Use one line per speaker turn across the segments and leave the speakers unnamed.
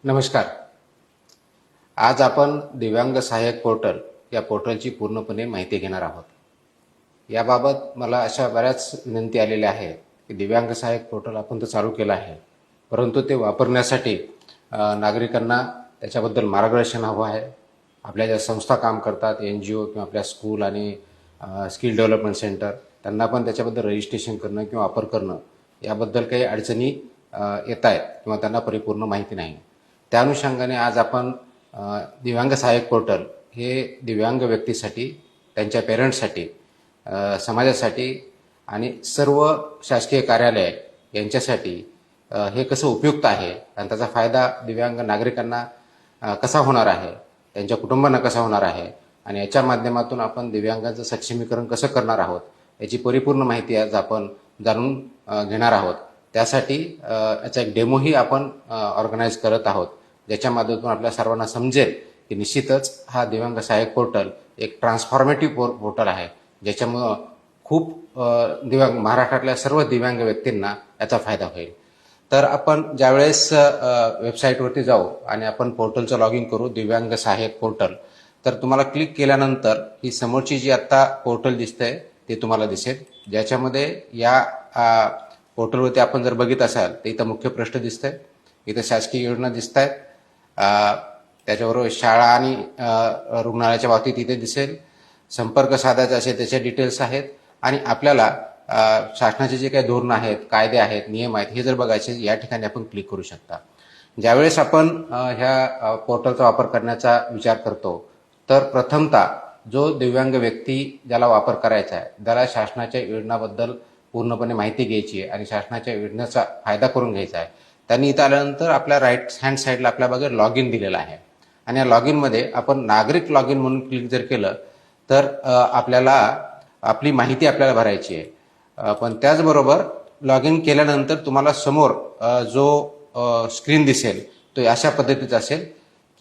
नमस्कार. आज आपण दिव्यांग सहाय्यक पोर्टल या पोर्टलची पूर्णपणे माहिती घेणार आहोत. याबाबत मला अशा बऱ्याच विनंती आलेल्या आहेत की दिव्यांग सहाय्यक पोर्टल आपण तर चालू केलं आहे, परंतु ते वापरण्यासाठी नागरिकांना त्याच्याबद्दल मार्गदर्शन हवं आहे. आपल्या ज्या संस्था काम करतात, NGO किंवा आपल्या स्कूल आणि स्किल डेव्हलपमेंट सेंटर, त्यांना पण त्याच्याबद्दल रजिस्ट्रेशन करणं किंवा वापर करणं याबद्दल काही अडचणी येत आहेत किंवा त्यांना परिपूर्ण माहिती नाही. त्या अनुषंगाने आज आपण दिव्यांग सहाय्यक पोर्टल हे दिव्यांग व्यक्तीसाठी, त्यांच्या पेरेंट्ससाठी, समाजासाठी आणि सर्व शासकीय कार्यालय यांच्यासाठी हे कसं उपयुक्त आहे आणि त्याचा फायदा दिव्यांग नागरिकांना कसा होणार आहे, त्यांच्या कुटुंबांना कसा होणार आहे आणि याच्या माध्यमातून आपण दिव्यांगांचं सक्षमीकरण कसं करणार आहोत याची परिपूर्ण माहिती आज आपण जाणून घेणार आहोत. त्यासाठी याचा एक डेमोही आपण ऑर्गनाईज करत आहोत, ज्याच्या माध्यमातून आपल्या सर्वांना समजेल की निश्चितच हा दिव्यांग सहाय्यक पोर्टल एक ट्रान्सफॉर्मेटिव्ह पोर्टल आहे, ज्याच्यामुळं खूप महाराष्ट्रातल्या सर्व दिव्यांग व्यक्तींना याचा फायदा होईल. तर आपण ज्यावेळेस वेबसाईटवरती जाऊ आणि आपण पोर्टलचं लॉग इन करू, दिव्यांग सहाय्यक पोर्टल, तर तुम्हाला क्लिक केल्यानंतर ही समोरची जी आत्ता पोर्टल दिसतंय ते तुम्हाला दिसेल, ज्याच्यामध्ये या पोर्टलवरती आपण जर बघित असाल तर इथं मुख्य प्रश्न दिसतंय, इथं शासकीय योजना दिसत आहेत, त्याच्याबरोबर शाळा आणि रुग्णालयाच्या बाबतीत इथे दिसेल, संपर्क साधायचा असेल त्याचे डिटेल्स आहेत आणि आपल्याला शासनाचे जे काही धोरणं आहेत, कायदे आहेत, नियम आहेत हे जर बघायचे या ठिकाणी आपण क्लिक करू शकता. ज्यावेळेस आपण ह्या पोर्टलचा वापर करण्याचा विचार करतो तर प्रथमतः जो दिव्यांग व्यक्ती ज्याला वापर करायचा आहे त्याला शासनाच्या योजनाबद्दल पूर्णपणे माहिती घ्यायची आहे आणि शासनाच्या योजनेचा फायदा करून घ्यायचा आहे. त्यांनी इथं आल्यानंतर आपल्या राईट हँड साईडला आपल्या बघा लॉग इन दिलेला आहे आणि या लॉग इनमध्ये आपण नागरिक लॉग इन म्हणून क्लिक जर केलं तर आपल्याला आपली माहिती आपल्याला भरायची आहे. पण त्याचबरोबर लॉग इन केल्यानंतर तुम्हाला समोर जो स्क्रीन दिसेल तो अशा पद्धतीचा असेल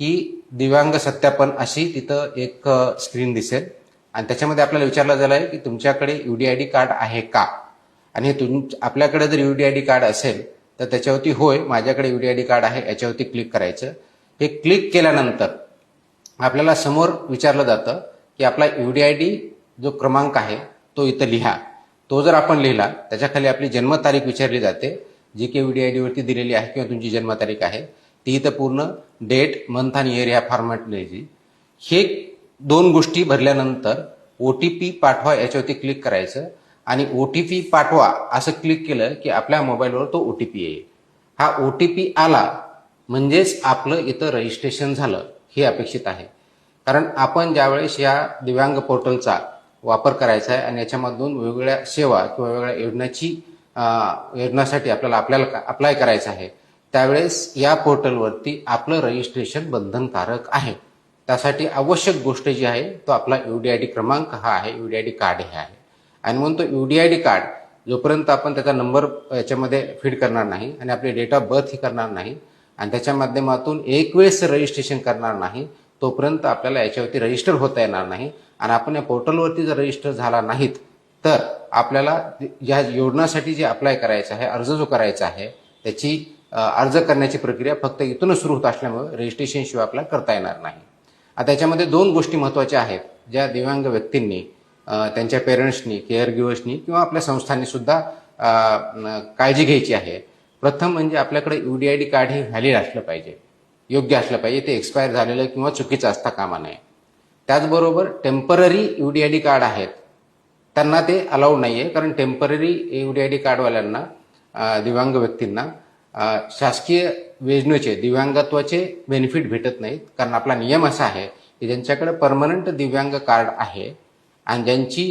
की दिव्यांग सत्यापन अशी तिथं एक स्क्रीन दिसेल आणि त्याच्यामध्ये आपल्याला विचारलं झालं आहे की तुमच्याकडे UDID कार्ड आहे का, आणि आपल्याकडे जर UDID कार्ड असेल तर त्याच्यावरती होय माझ्याकडे UDID कार्ड आहे याच्यावरती क्लिक करायचं. हे क्लिक केल्यानंतर आपल्याला समोर विचारलं जातं की आपला UDID जो क्रमांक आहे तो इथं लिहा. तो जर आपण लिहिला त्याच्याखाली आपली जन्मतारीख विचारली जाते, जी की UDID वरती दिलेली आहे किंवा तुमची जन्मतारीख आहे ती इथं पूर्ण डेट, मंथ आणि इयर ह्या फॉर्मॅट लिहायची. हे दोन गोष्टी भरल्यानंतर OTP पाठवा याच्यावरती क्लिक करायचं आणि OTP पाठवा असं क्लिक केलं की आपल्या मोबाईलवर तो OTP येईल. हा OTP आला म्हणजेच आपलं इथं रजिस्ट्रेशन झालं हे अपेक्षित आहे. कारण आपण ज्यावेळेस या दिव्यांग पोर्टलचा वापर करायचा आहे आणि याच्यामधून वेगवेगळ्या सेवा किंवा वेगवेगळ्या योजनासाठी आपल्याला अप्लाय करायचं आहे त्यावेळेस या पोर्टलवरती आपलं रजिस्ट्रेशन बंधनकारक आहे. त्यासाठी आवश्यक गोष्ट जी आहे तो आपला UDID क्रमांक हा आहे, UDID कार्ड हे आहे. आणि म्हणून तो UDID कार्ड जोपर्यंत आपण त्याचा नंबर याच्यामध्ये फीड करणार नाही आणि आपले डेट ऑफ बर्थ ही करणार नाही आणि त्याच्या माध्यमातून एक वेळेस रजिस्ट्रेशन करणार नाही तोपर्यंत आपल्याला याच्यावरती रजिस्टर होता येणार नाही. आणि आपण या पोर्टलवरती जर रजिस्टर झाला नाहीत तर आपल्याला या योजनासाठी जे अप्लाय करायचं आहे, अर्ज जो करायचा आहे त्याची अर्ज करण्याची प्रक्रिया फक्त इथूनच सुरू होत असल्यामुळे रजिस्ट्रेशन शिवाय आपल्याला करता येणार नाही. आता याच्यामध्ये दोन गोष्टी महत्त्वाच्या आहेत ज्या दिव्यांग व्यक्तींनी, त्यांच्या पेरेंट्सनी, केअर गिव्हर्सनी किंवा आपल्या संस्थांनी सुद्धा काळजी घ्यायची आहे. प्रथम म्हणजे आपल्याकडे UDID कार्ड हे व्हॅलिड असलं पाहिजे, योग्य असलं पाहिजे, ते एक्सपायर झालेलं किंवा चुकीचं असता कामा नये. त्याचबरोबर टेम्पररी UDID कार्ड आहेत त्यांना ते अलाउड नाही आहे, कारण टेम्पररी UDID कार्डवाल्यांना, दिव्यांग व्यक्तींना शासकीय योजनेचे दिव्यांगत्वाचे बेनिफिट भेटत नाहीत. कारण आपला नियम असा आहे की ज्यांच्याकडे परमनंट दिव्यांग कार्ड आहे आणि ज्यांची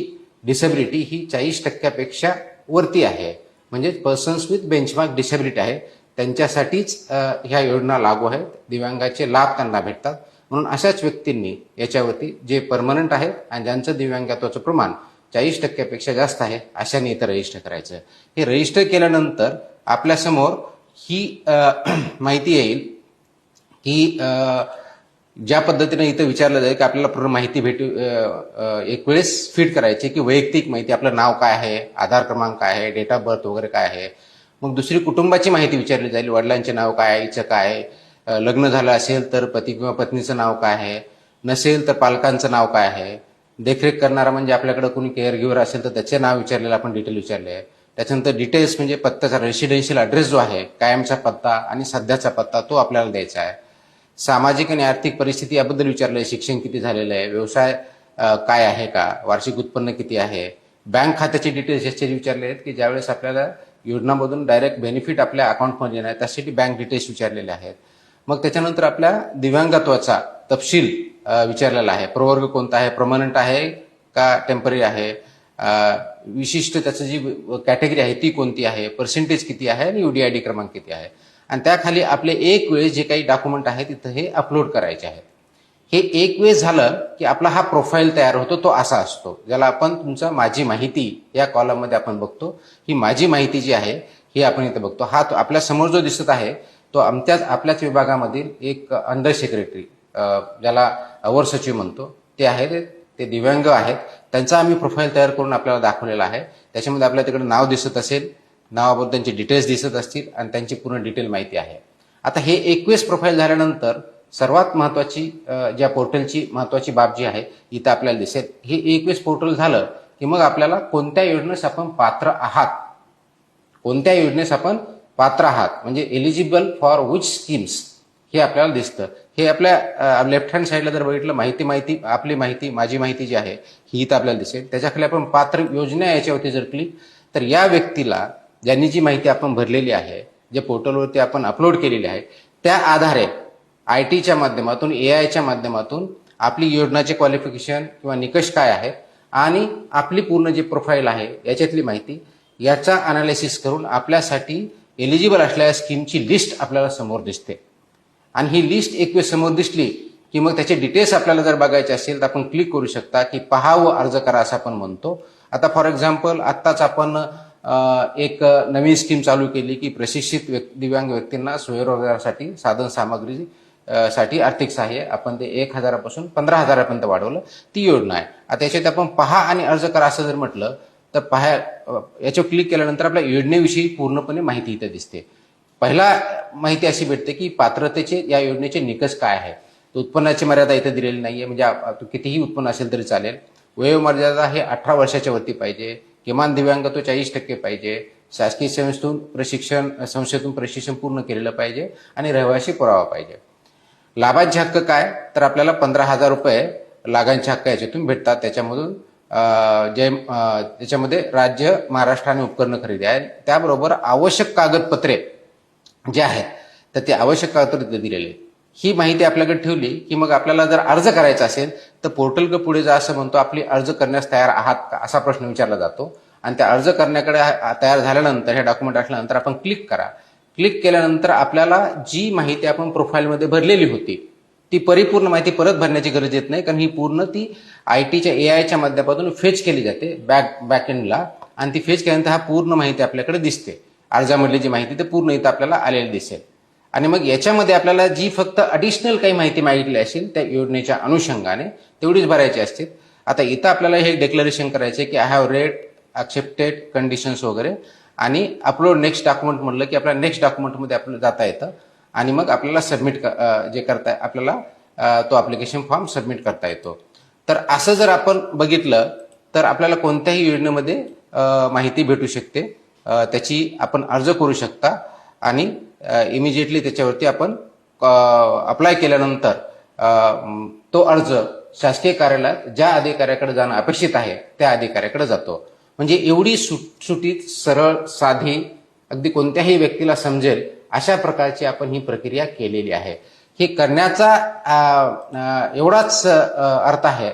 डिसेबिलिटी ही 40% वरती आहे, म्हणजे पर्सन्स विथ बेंचमार्क डिसेबिलिटी आहे, त्यांच्यासाठीच ह्या योजना लागू आहेत, दिव्यांगाचे लाभ त्यांना भेटतात. म्हणून अशाच व्यक्तींनी याच्यावरती जे परमनंट आहेत आणि ज्यांचं दिव्यांगत्वाचं प्रमाण 40% जास्त आहे अशाने इथं रजिस्टर करायचं. हे रजिस्टर केल्यानंतर आपल्यासमोर ही माहिती येईल की ज्या पद्धतीने इथं विचारलं जाईल की आपल्याला पूर्ण माहिती एक वेळेस फीड करायची की वैयक्तिक माहिती, आपलं नाव काय आहे, आधार क्रमांक काय आहे, डेट ऑफ बर्थ वगैरे काय आहे. मग दुसरी कुटुंबाची माहिती विचारली जाईल, वडिलांचे नाव काय आहे, आईचं काय आहे, लग्न झालं असेल तर पती किंवा पत्नीचं नाव काय आहे, नसेल तर पालकांचं नाव काय आहे, देखरेख करणारा म्हणजे आपल्याकडे कोणी केअर गिव्हर असेल तर त्याचे नाव विचारलेलं आपण डिटेल विचारले आहे. त्याच्यानंतर डिटेल्स म्हणजे पत्त्याचा रेसिडेन्शियल ॲड्रेस जो आहे, कायमचा पत्ता आणि सध्याचा पत्ता तो आपल्याला द्यायचा आहे. सामाजिक आणि आर्थिक परिस्थिती याबद्दल विचारलं आहे, शिक्षण किती झालेलं आहे, व्यवसाय काय आहे का, वार्षिक उत्पन्न किती आहे, बँक खात्याचे डिटेल्स याचे विचारले आहेत की ज्यावेळेस आपल्याला योजनामधून डायरेक्ट बेनिफिट आपल्या अकाउंटमध्ये येणार त्यासाठी बँक डिटेल्स विचारलेले आहेत. मग त्याच्यानंतर आपल्या दिव्यांगत्वाचा तपशील विचारलेला आहे. प्रवर्ग कोणता आहे, परमनंट आहे का टेम्पररी आहे, विशिष्ट त्याचं जी कॅटेगरी आहे ती कोणती आहे, पर्सेंटेज किती आहे आणि UDID क्रमांक किती आहे. आणि त्याखाली आपले एक वेळेस जे काही डॉक्युमेंट आहे तिथं हे अपलोड करायचे आहेत. हे एक वेळेस झालं की आपला हा प्रोफाईल तयार होतो, तो असा असतो ज्याला आपण तुमचा माझी माहिती या कॉलममध्ये आपण बघतो. ही माझी माहिती जी आहे ही आपण इथं बघतो. हा तो आपल्या समोर जो दिसत आहे तो आपल्याच विभागामधील एक अंडर सेक्रेटरी, ज्याला अवर सचिव म्हणतो, ते आहेत, ते दिव्यांग आहेत. त्यांचा आम्ही प्रोफाईल तयार करून आपल्याला दाखवलेला आहे. त्याच्यामध्ये आपल्याला तिकडे नाव दिसत असेल, नावाबद्दल त्यांचे डिटेल्स दिसत असतील आणि त्यांची पूर्ण डिटेल माहिती आहे. आता हे 21 प्रोफाईल झाल्यानंतर सर्वात महत्वाची ज्या पोर्टलची महत्वाची बाब जी आहे इथं आपल्याला दिसेल. हे 21 पोर्टल झालं की मग आपल्याला कोणत्या योजनेस आपण पात्र आहात, कोणत्या योजनेस आपण पात्र आहात म्हणजे एलिजिबल फॉर विच स्कीम्स हे आपल्याला दिसतं. हे आपल्या लेफ्ट हँड साईडला जर बघितलं माहिती आपली माहिती माझी माहिती जी आहे ही इथं आपल्याला दिसेल. त्याच्याखाली आपण पात्र योजना याच्यावरती जर क्लिक तर या व्यक्तीला ज्यांनी जी माहिती आपण भरलेली आहे, जे पोर्टलवरती आपण अपलोड केलेली आहे, त्या आधारे IT च्या माध्यमातून AIच्या माध्यमातून आपली योजनाचे क्वालिफिकेशन किंवा निकष काय आहेत आणि आपली पूर्ण जी प्रोफाईल आहे याच्यातली माहिती याचा अनालिसिस करून आपल्यासाठी एलिजिबल असलेल्या स्कीमची लिस्ट आपल्याला समोर दिसते. आणि ही लिस्ट एक वेळ समोर दिसली की मग त्याचे डिटेल्स आपल्याला जर बघायचे असेल तर आपण क्लिक करू शकता की पहा व अर्ज करा असं आपण म्हणतो. आता फॉर एक्झाम्पल आत्ताच आपण एक नवीन स्कीम चालू केली की प्रशिक्षित दिव्यांग व्यक्तींना स्वयंरोजगारासाठी साधन सामग्री साठी आर्थिक सहाय्य आपण ते 1,000 पासून 15,000 वाढवलं, ती योजना आहे. आता याच्यात आपण पहा आणि अर्ज करा असं जर म्हटलं तर याच्यावर क्लिक केल्यानंतर आपल्या योजनेविषयी पूर्णपणे माहिती इथे दिसते. पहिला माहिती अशी भेटते की पात्रतेचे या योजनेचे निकष काय आहे. उत्पन्नाची मर्यादा इथे दिलेली नाहीये, म्हणजे कितीही उत्पन्न असेल तरी चालेल. वयोमर्यादा हे 18 वर्षाच्या वरती पाहिजे, किमान दिव्यांगत्व 40% पाहिजे, शासकीय संस्थेतून प्रशिक्षण पूर्ण केलेलं पाहिजे आणि रहिवासी पुरावा पाहिजे. लाभांचे हक्क काय तर आपल्याला 15,000 रुपये लाभांचे हक्क याच्यातून भेटतात. त्याच्यामधून त्याच्यामध्ये राज्य महाराष्ट्र आणि उपकरण खरेदी आहे, त्याबरोबर आवश्यक कागदपत्रे जे आहेत तर ते आवश्यक कागदपत्रे दिलेले. ही माहिती आपल्याकडे ठेवली की मग आपल्याला जर अर्ज करायचा असेल तर पोर्टल पुढे जा असं म्हणतो, आपली अर्ज करण्यास तयार आहात का असा प्रश्न विचारला जातो. आणि त्या अर्ज करण्याकडे तयार झाल्यानंतर हे डॉक्युमेंट असल्यानंतर आपण क्लिक करा. क्लिक केल्यानंतर आपल्याला जी माहिती आपण प्रोफाईलमध्ये भरलेली होती ती परिपूर्ण माहिती परत भरण्याची गरज येत नाही, कारण ही पूर्ण ती IT च्या AIच्या माध्यमातून फेच केली जाते बॅकएंडला आणि ती फेच केल्यानंतर हा पूर्ण माहिती आपल्याकडे दिसते. अर्जामधली जी माहिती ते पूर्ण इथं आपल्याला आलेली दिसेल. आणि मग याच्यामध्ये आपल्याला जी फक्त अडिशनल काही माहिती मागितली असेल त्या योजनेच्या अनुषंगाने तेवढीच भरायची असते. आता इथं आपल्याला हे डिक्लेरेशन करायचे की I have red accepted conditions वगैरे आणि अपलोड नेक्स्ट डॉक्युमेंट म्हटलं की आपल्याला नेक्स्ट डॉक्युमेंटमध्ये आपल्याला जाता येतं आणि मग आपल्याला सबमिट जे करता आपल्याला तो ॲप्लिकेशन फॉर्म सबमिट करता येतो. तर असं जर आपण बघितलं तर आपल्याला कोणत्याही योजनेमध्ये माहिती भेटू शकते, त्याची आपण अर्ज करू शकता आणि इमिजिएटली त्याच्यावरती आपण अप्लाय केल्यानंतर तो अर्ज शासकीय कार्यालयात ज्या अधिकाऱ्याकडे जाणं अपेक्षित आहे त्या अधिकाऱ्याकडे जातो. म्हणजे एवढी सुटसुटीत, सरळ, साधी, अगदी कोणत्याही व्यक्तीला समजेल अशा प्रकारची आपण ही प्रक्रिया केलेली आहे. हे करण्याचा एवढाच अर्थ आहे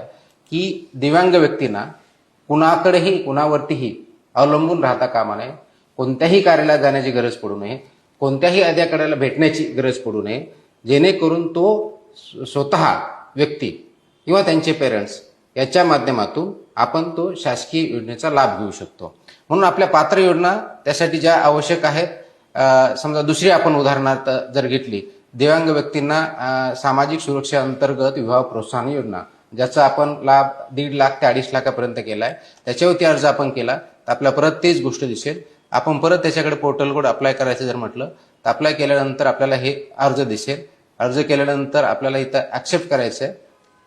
की दिव्यांग व्यक्तींना कुणावरतीही अवलंबून राहता कामा नये, कोणत्याही कार्यालयात जाण्याची गरज पडू नये, कोणत्याही अधिकाऱ्याला भेटण्याची गरज पडू नये, जेणेकरून तो स्वतः व्यक्ती किंवा त्यांचे पेरेंट्स याच्या माध्यमातून आपण तो शासकीय योजनेचा लाभ घेऊ शकतो. म्हणून आपल्या पात्र योजना त्यासाठी ज्या आवश्यक आहेत, समजा दुसरी आपण उदाहरणार्थ जर घेतली, दिव्यांग व्यक्तींना सामाजिक सुरक्षा अंतर्गत विवाह प्रोत्साहन योजना, ज्याचा आपण लाभ 1.5 लाख ते 2.5 लाखापर्यंत केलाय, त्याच्यावरती अर्ज आपण केला तर आपल्याला परत तेच गोष्ट दिसेल. आपण परत त्याच्याकडे पोर्टलकडे अप्लाय करायचं जर म्हटलं तर अप्लाय केल्यानंतर आपल्याला हे अर्ज दिसेल. अर्ज केल्यानंतर आपल्याला इथं ॲक्सेप्ट करायचं आहे.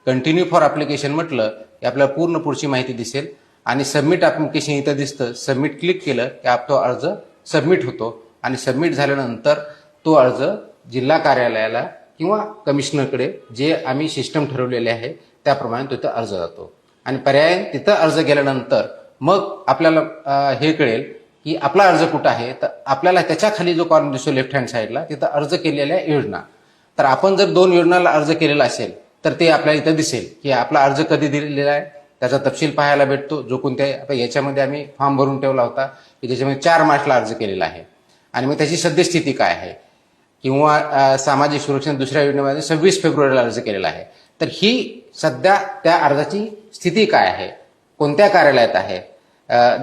कंटिन्यू फॉर ॲप्लिकेशन म्हटलं की आपल्याला पूर्ण पुढची माहिती दिसेल आणि सबमिट ॲप्लिकेशन इथं दिसतं. सबमिट क्लिक केलं की तो अर्ज सबमिट होतो आणि सबमिट झाल्यानंतर तो अर्ज जिल्हा कार्यालयाला किंवा कमिशनरकडे जे आम्ही सिस्टम ठरवलेले आहे त्याप्रमाणे तिथं अर्ज जातो. आणि पर्याय तिथं अर्ज केल्यानंतर मग आपल्याला हे कळेल की आपला अर्ज कुठं आहे. तर आपल्याला त्याच्या खाली जो कॉलम दिसतो लेफ्ट हँड साईडला तिथं अर्ज केलेल्या योजना. तर आपण जर 2 योजनाला अर्ज केलेला असेल तर ते आपल्याला इथं दिसेल की आपला अर्ज कधी दिलेला आहे, त्याचा तपशील पाहायला भेटतो. जो कोणत्या आता याच्यामध्ये आम्ही फॉर्म भरून ठेवला होता की ज्याच्यामध्ये 4 मार्चला अर्ज केलेला आहे आणि मग त्याची सद्यस्थिती काय आहे, किंवा सामाजिक सुरक्षा दुसऱ्या योजनेमध्ये 26 फेब्रुवारीला अर्ज केलेला आहे. तर ही सध्या त्या अर्जाची स्थिती काय आहे, कोणत्या कार्यालयात आहे,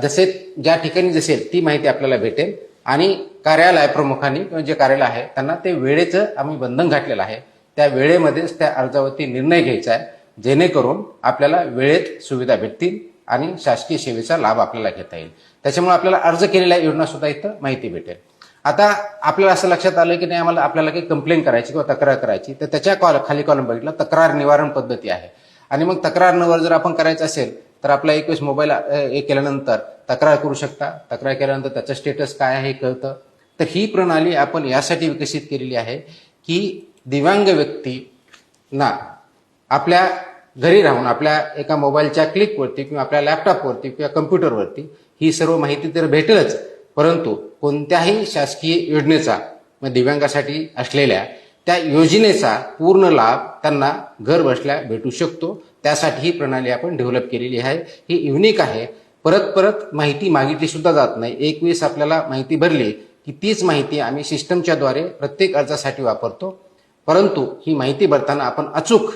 जसे ज्या ठिकाणी दिसेल ती माहिती आपल्याला भेटेल. आणि कार्यालय प्रमुखांनी किंवा जे कार्यालय आहे त्यांना ते वेळेचं आम्ही बंधन घातलेलं आहे. त्या वेळेमध्येच त्या अर्जावरती निर्णय घ्यायचा आहे, जेणेकरून आपल्याला वेळेत सुविधा भेटतील आणि शासकीय सेवेचा लाभ आपल्याला घेता येईल. त्याच्यामुळे आपल्याला अर्ज केलेल्या योजना सुद्धा इथं माहिती भेटेल. आता आपल्याला असं लक्षात आलं की नाही आपल्याला काही कंप्लेंट करायची किंवा तक्रार करायची, तर त्याच्या खाली कॉलम बघितला तक्रार निवारण पद्धती आहे. आणि मग तक्रार निवारण जर आपण करायचं असेल तर आपला एक वेळेस मोबाईल हे केल्यानंतर तक्रार करू शकता. तक्रार केल्यानंतर त्याचं स्टेटस काय आहे हे कळतं. तर ही प्रणाली आपण यासाठी विकसित केलेली आहे की दिव्यांग व्यक्तींना आपल्या घरी राहून आपल्या एका मोबाईलच्या क्लिकवरती किंवा आपल्या लॅपटॉपवरती किंवा कम्प्युटरवरती ही सर्व माहिती तर भेटेलच, परंतु कोणत्याही शासकीय योजनेचा दिव्यांगासाठी असलेल्या त्या योजनेचा पूर्ण लाभ त्यांना घर बसल्या भेटू शकतो. त्यासाठी ही प्रणाली आपण डेव्हलप केलेली आहे. ही युनिक आहे. परत परत माहिती मागितली सुद्धा जात नाही. एक वेळेस आपल्याला माहिती भरली की तीच माहिती आम्ही सिस्टमच्या द्वारे प्रत्येक अर्जासाठी वापरतो. परंतु ही माहिती भरताना आपण अचूक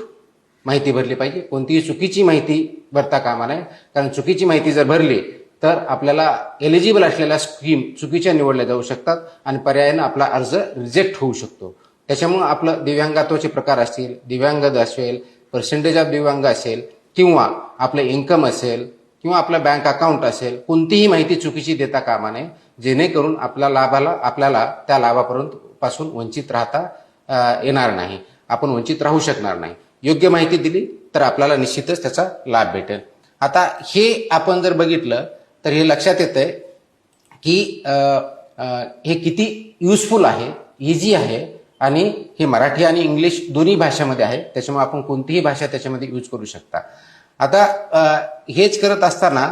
माहिती भरली पाहिजे. कोणतीही चुकीची माहिती भरता कामा नये, कारण चुकीची माहिती जर भरली तर आपल्याला एलिजिबल असलेल्या स्कीम चुकीच्या निवडल्या जाऊ शकतात आणि पर्यायानं आपला अर्ज रिजेक्ट होऊ शकतो. त्याच्यामुळे आपलं दिव्यांगत्वाचे प्रकार असतील, दिव्यांग असेल, पर्सेंटेज ऑफ दिव्यांग असेल, किंवा आपलं इन्कम असेल, किंवा आपलं बँक अकाउंट असेल, कोणतीही माहिती चुकीची देता कामा नये, जेणेकरून आपल्याला त्या लाभापासून वंचित राहता येणार नाही, आपण वंचित राहू शकणार नाही. योग्य माहिती दिली तर आपल्याला निश्चितच त्याचा लाभ भेटेल. आता हे आपण जर बघितलं तर हे लक्षात येतंय की हे किती युजफुल आहे, इझी आहे आणि हे मराठी आणि इंग्लिश दोन्ही भाषामध्ये आहे. त्याच्यामुळे आपण कोणतीही भाषा त्याच्यामध्ये यूज करू शकता. आता हेच करत असताना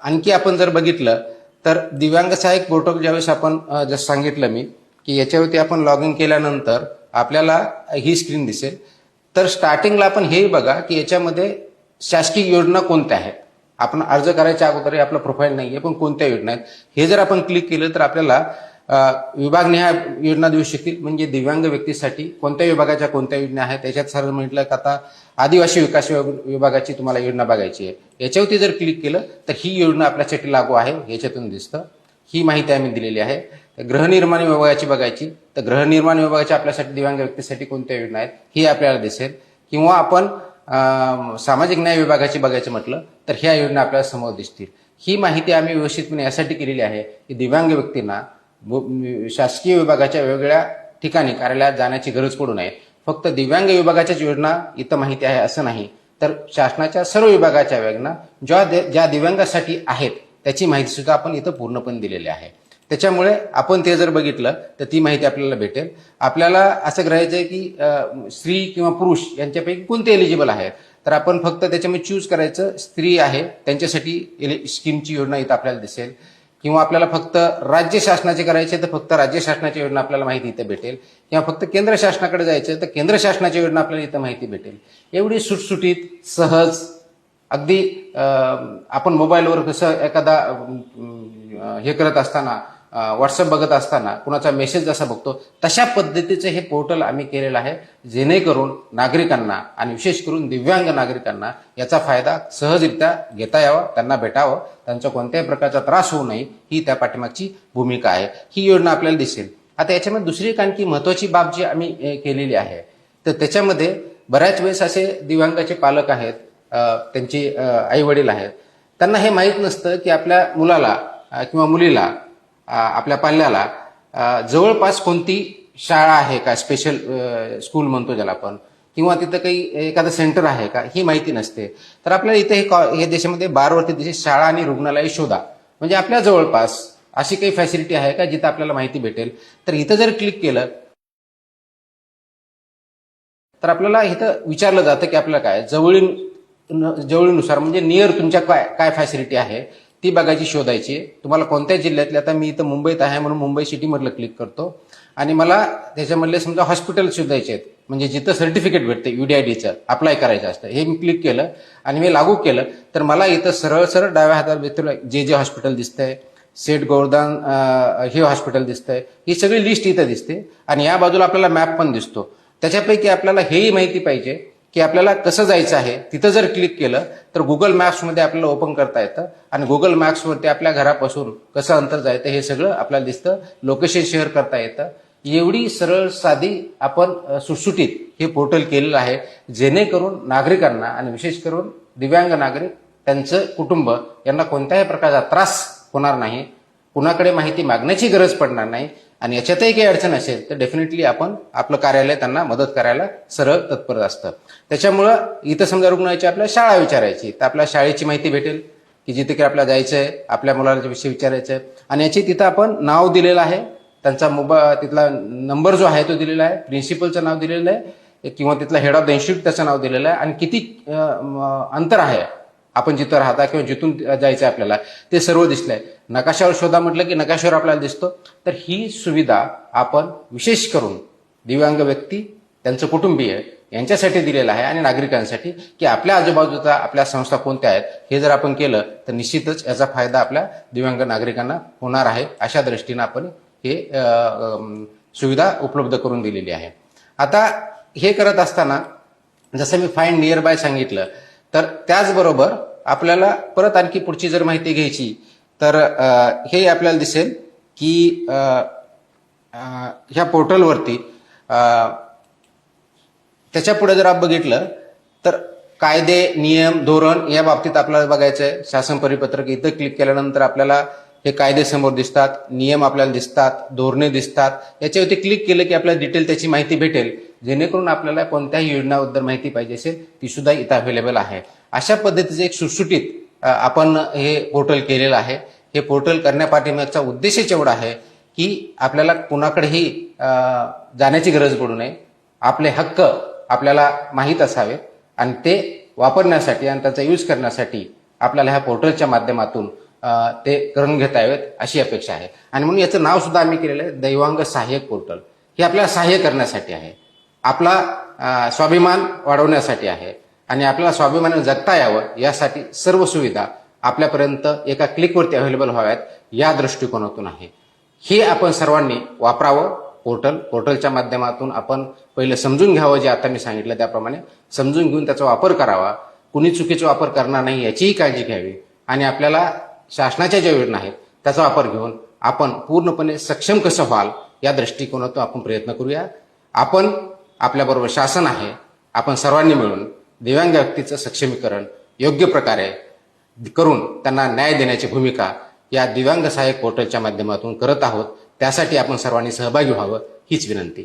आणखी आपण जर बघितलं तर दिव्यांग सहाय्यक पोर्टल ज्यावेळेस आपण जसं सांगितलं मी की याच्यावरती आपण लॉग इन केल्यानंतर आपल्याला ही स्क्रीन दिसेल. तर स्टार्टिंगला आपण हेही बघा की याच्यामध्ये शासकीय योजना कोणत्या आहेत. आपण अर्ज करायच्या अगोदर आपलं प्रोफाईल नाही आहे, पण कोणत्या योजना आहेत हे जर आपण क्लिक केलं तर आपल्याला विभागनिहाय योजना देऊ शकतील. म्हणजे दिव्यांग व्यक्तीसाठी कोणत्या विभागाच्या कोणत्या योजना आहेत. त्याच्यात सर म्हटलं की आता आदिवासी विकास विभागाची तुम्हाला योजना बघायची आहे, याच्यावरती जर क्लिक केलं तर ही योजना आपल्यासाठी लागू आहे याच्यातून दिसतं. ही माहिती आम्ही दिलेली आहे. गृहनिर्माण विभागाची बघायची तर गृहनिर्माण विभागाच्या आपल्यासाठी दिव्यांग व्यक्तीसाठी कोणत्या योजना आहेत ही आपल्याला दिसेल. किंवा आपण सामाजिक न्याय विभागाची बघायचं म्हटलं तर ह्या योजना आपल्याला समोर दिसतील. ही माहिती आम्ही व्यवस्थितपणे यासाठी केलेली आहे की दिव्यांग व्यक्तींना शासकीय विभागाच्या वेगवेगळ्या ठिकाणी कार्यालयात जाण्याची गरज पडू नये. फक्त दिव्यांग विभागाच्याच योजना इथं माहिती आहे असं नाही, तर शासनाच्या सर्व विभागाच्या योजना ज्या दिव्यांगासाठी आहेत त्याची माहिती सुद्धा आपण इथं पूर्णपणे दिलेली आहे. त्याच्यामुळे आपण ते जर बघितलं तर ती माहिती आपल्याला भेटेल. आपल्याला असं करायचं आहे की स्त्री किंवा पुरुष यांच्यापैकी कोणते एलिजिबल आहेत, तर आपण फक्त त्याच्यामध्ये चूज करायचं. स्त्री आहे त्यांच्यासाठी स्कीमची योजना इथं आपल्याला दिसेल. किंवा आपल्याला फक्त राज्य शासनाचे करायचे तर फक्त राज्य शासनाची योजना आपल्याला माहिती इथं भेटेल. किंवा फक्त केंद्र शासनाकडे जायचं तर केंद्र शासनाची योजना आपल्याला इथं माहिती भेटेल. एवढी सुटसुटीत सहज अगदी आपण मोबाईलवर कसं एखादा हे करत असताना व्हॉट्सअप बघत असताना कुणाचा मेसेज जसा बघतो तशा पद्धतीचं हे पोर्टल आम्ही केलेलं आहे, जेणेकरून नागरिकांना आणि विशेष करून दिव्यांग नागरिकांना याचा फायदा सहजरित्या घेता यावा, त्यांना भेटावं, त्यांचा कोणत्याही प्रकारचा त्रास होऊ नये ही त्या पाठीमागची भूमिका आहे. ही योजना आपल्याला दिसेल. आता याच्यामध्ये दुसरी एक आणखी महत्वाची बाब जी आम्ही केलेली आहे तर त्याच्यामध्ये बऱ्याच वेळेस असे दिव्यांगाचे पालक आहेत, त्यांची आई वडील आहेत, त्यांना हे माहीत नसतं की आपल्या मुलाला किंवा मुलीला आपल्या पाल्याला जवळपास कोणती शाळा आहे का, स्पेशल स्कूल म्हणतो ज्याला आपण, किंवा तिथं काही एखादं सेंटर आहे का, ही माहिती नसते. तर आपल्याला इथे हे देशामध्ये 12 देशात शाळा आणि रुग्णालय शोधा. म्हणजे आपल्या जवळपास अशी काही फॅसिलिटी आहे का जिथं आपल्याला माहिती भेटेल. तर इथं जर क्लिक केलं तर आपल्याला इथं विचारलं जातं की आपल्याला काय जवळीनुसार म्हणजे नियर तुमच्या काय काय फॅसिलिटी आहे ती बघायची, शोधायची. तुम्हाला कोणत्या जिल्ह्यातली, आता मी इथं मुंबईत आहे म्हणून मुंबई सिटीमधलं क्लिक करतो आणि मला त्याच्यामधले समजा हॉस्पिटल शोधायचे आहेत, म्हणजे जिथं सर्टिफिकेट भेटते UDIDचं अप्लाय करायचं असतं. हे मी क्लिक केलं आणि मी लागू केलं तर मला इथं सरळ सरळ डाव्या हाताला भेटलं जे हॉस्पिटल दिसतंय, सेठ गोवर्धन हे हॉस्पिटल दिसतंय, ही सगळी लिस्ट इथं दिसते. आणि या बाजूला आपल्याला मॅप पण दिसतो. त्याच्यापैकी आपल्याला हेही माहिती पाहिजे की आपल्याला कसं जायचं आहे. तिथं जर क्लिक केलं तर गुगल मॅप्समध्ये आपल्याला ओपन करता येतं आणि गुगल मॅप्सवरती आपल्या घरापासून कसं अंतर जायचं हे सगळं आपल्याला दिसतं. लोकेशन शेअर करता येतं. एवढी सरळ साधी आपण सुटसुटीत हे पोर्टल केलेलं आहे, जेणेकरून नागरिकांना आणि विशेष करून दिव्यांग नागरिक, त्यांचं कुटुंब यांना कोणत्याही प्रकारचा त्रास होणार नाही, कुणाकडे माहिती मागण्याची गरज पडणार नाही. आणि याच्यातही काही अडचण असेल तर डेफिनेटली आपण आपलं कार्यालय त्यांना मदत करायला सरळ तत्पर असतं. त्याच्यामुळं इथं समजा रुग्णाची आपल्याला शाळा विचारायची तर आपल्या शाळेची माहिती भेटेल की जिथे की आपल्याला जायचं आहे, आपल्या मुलाच्या विषयी विचारायचं आहे. आणि याची तिथं आपण नाव दिलेलं आहे, त्यांचा तिथला नंबर जो आहे तो दिलेला आहे, प्रिन्सिपलचं नाव दिलेलं आहे किंवा तिथला हेड ऑफ द इन्स्टिट्यूट त्याचं नाव दिलेलं आहे, आणि किती अंतर आहे आपण जिथं राहता किंवा जिथून जायचं आहे आपल्याला ते सर्व दिसलंय. नकाशावर शोधा म्हटलं की नकाशावर आपल्याला दिसतो. तर ही सुविधा आपण विशेष करून दिव्यांग व्यक्ती, त्यांचं कुटुंबीय यांच्यासाठी दिलेलं आहे आणि नागरिकांसाठी, की आपल्या आजूबाजूचा आपल्या संस्था कोणत्या आहेत हे जर आपण केलं तर निश्चितच याचा फायदा आपल्या दिव्यांग नागरिकांना होणार आहे. अशा दृष्टीनं आपण हे सुविधा उपलब्ध करून दिलेली आहे. आता हे करत असताना जसं मी फाइंड नियर बाय सांगितलं, तर त्याचबरोबर आपल्याला परत आणखी पुढची जर माहिती घ्यायची तर हे आपल्याला दिसेल की ह्या पोर्टलवरती त्याच्या पुढे जर आपण बघितलं तर कायदे, नियम, धोरण या बाबतीत आपल्याला बघायचं आहे. शासन परिपत्रक इथं क्लिक केल्यानंतर आपल्याला हे कायदे समोर दिसतात, नियम आपल्याला दिसतात, धोरणे दिसतात. याच्यावरती क्लिक केलं की आपल्याला डिटेल त्याची माहिती भेटेल, जेणेकरून आपल्याला कोणत्याही योजनाबद्दल माहिती पाहिजे असेल ती सुद्धा इथं अवेलेबल आहे. अशा पद्धतीचं एक सुटसुटीत आपण हे पोर्टल केलेलं आहे. हे पोर्टल करण्यापाठीमागचा उद्देशच एवढा आहे की आपल्याला कुणाकडेही जाण्याची गरज पडू नये. आपले हक्क आपल्याला माहीत असावेत आणि ते वापरण्यासाठी आणि त्याचा यूज करण्यासाठी आपल्याला ह्या पोर्टलच्या माध्यमातून ते करून घेता यावेत अशी अपेक्षा आहे. आणि म्हणून याचं नाव सुद्धा आम्ही केलेलं आहे दिव्यांग सहाय्यक पोर्टल. हे आपल्याला सहाय्य करण्यासाठी आहे, आपला स्वाभिमान वाढवण्यासाठी आहे आणि आपल्याला स्वाभिमानाने जगता यावं यासाठी सर्व सुविधा आपल्यापर्यंत एका क्लिकवरती अवेलेबल व्हाव्यात या दृष्टिकोनातून आहे. हे आपण सर्वांनी वापरावं. पोर्टलच्या माध्यमातून आपण पहिलं समजून घ्यावं, जे आता मी सांगितलं त्याप्रमाणे समजून घेऊन त्याचा वापर करावा. कुणी चुकीचा वापर करणार नाही याचीही काळजी घ्यावी आणि आपल्याला शासनाच्या ज्या योजना आहेत त्याचा वापर घेऊन आपण पूर्णपणे सक्षम कसं व्हाल या दृष्टिकोनातून आपण प्रयत्न करूया. आपण आपल्याबरोबर शासन आहे, आपण सर्वांनी मिळून दिव्यांग व्यक्तीचं सक्षमीकरण योग्य प्रकारे करून त्यांना न्याय देण्याची भूमिका या दिव्यांग सहाय्यक पोर्टलच्या माध्यमातून करत आहोत. त्यासाठी आपण सर्वांनी सहभागी व्हावं हीच विनंती.